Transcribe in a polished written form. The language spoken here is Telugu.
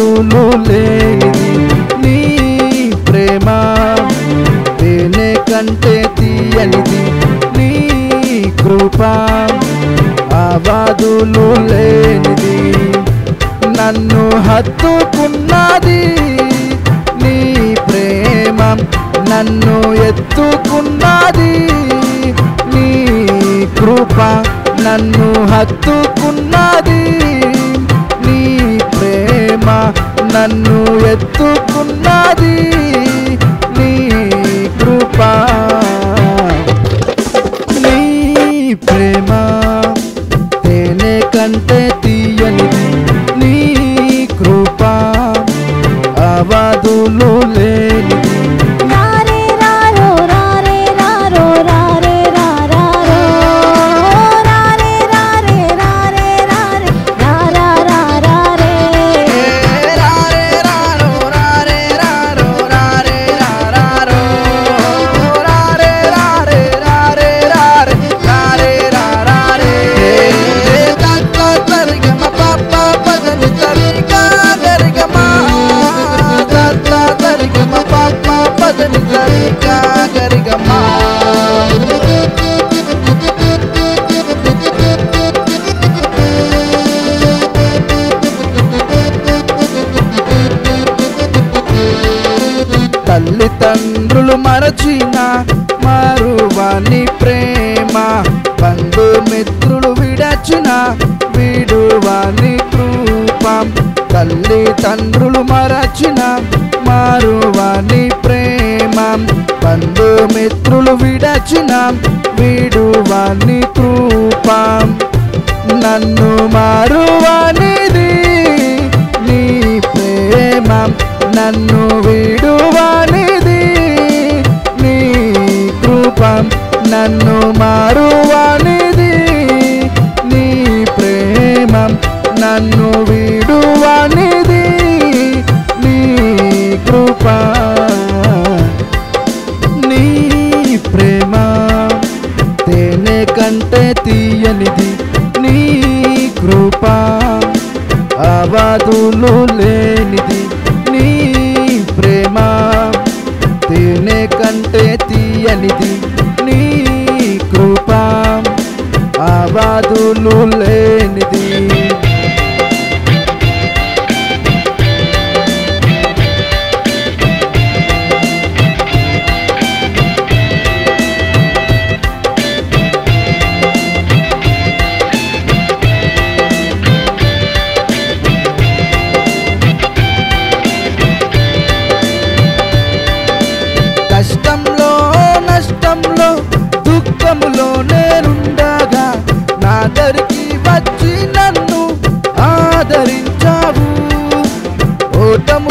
అవాదులు లేనిది నీ ప్రేమ, తేనె కంటే తీయనిది నీ కృప, అవాదులు లేనిది. నన్ను హత్తుకున్నది నీ ప్రేమ, నన్ను ఎత్తుకున్నది నీ కృప, నన్ను హత్తుకున్నది నీ ప్రేమ, నన్ను ఎత్తుకున్నది నీ కృప. నీ ప్రేమ తేనె కంటే తీయనిది నీ కృప, అవాదులు లేనిది. తల్లిదండ్రులు మరచిన మరువని ప్రేమ, బంధుమిత్రులు విడచిన విడువని కృప. తల్లిదండ్రులు మరచిన మరువని ప్రేమ, బంధుమిత్రులు విడచిన విడువని కృప. నన్ను మరువనిది నీ ప్రేమ, నన్ను విడువనిది నీ కృప, నన్ను మరువనిది నీ ప్రేమ, నన్ను విడువనిది నీ కృప. నీ ప్రేమ తేనె కంటే తీయనిది నీ కృప, అవాదులు లేనిది నీ ప్రేమ, తేనె కంటే తీయనిది నీ కృప, అవాదులు లేనిది. కష్టంలో నష్టంలో దుఃఖములో నేనుండగా నా దరికి వచ్చి నన్ను ఆదరించావు. ఓటము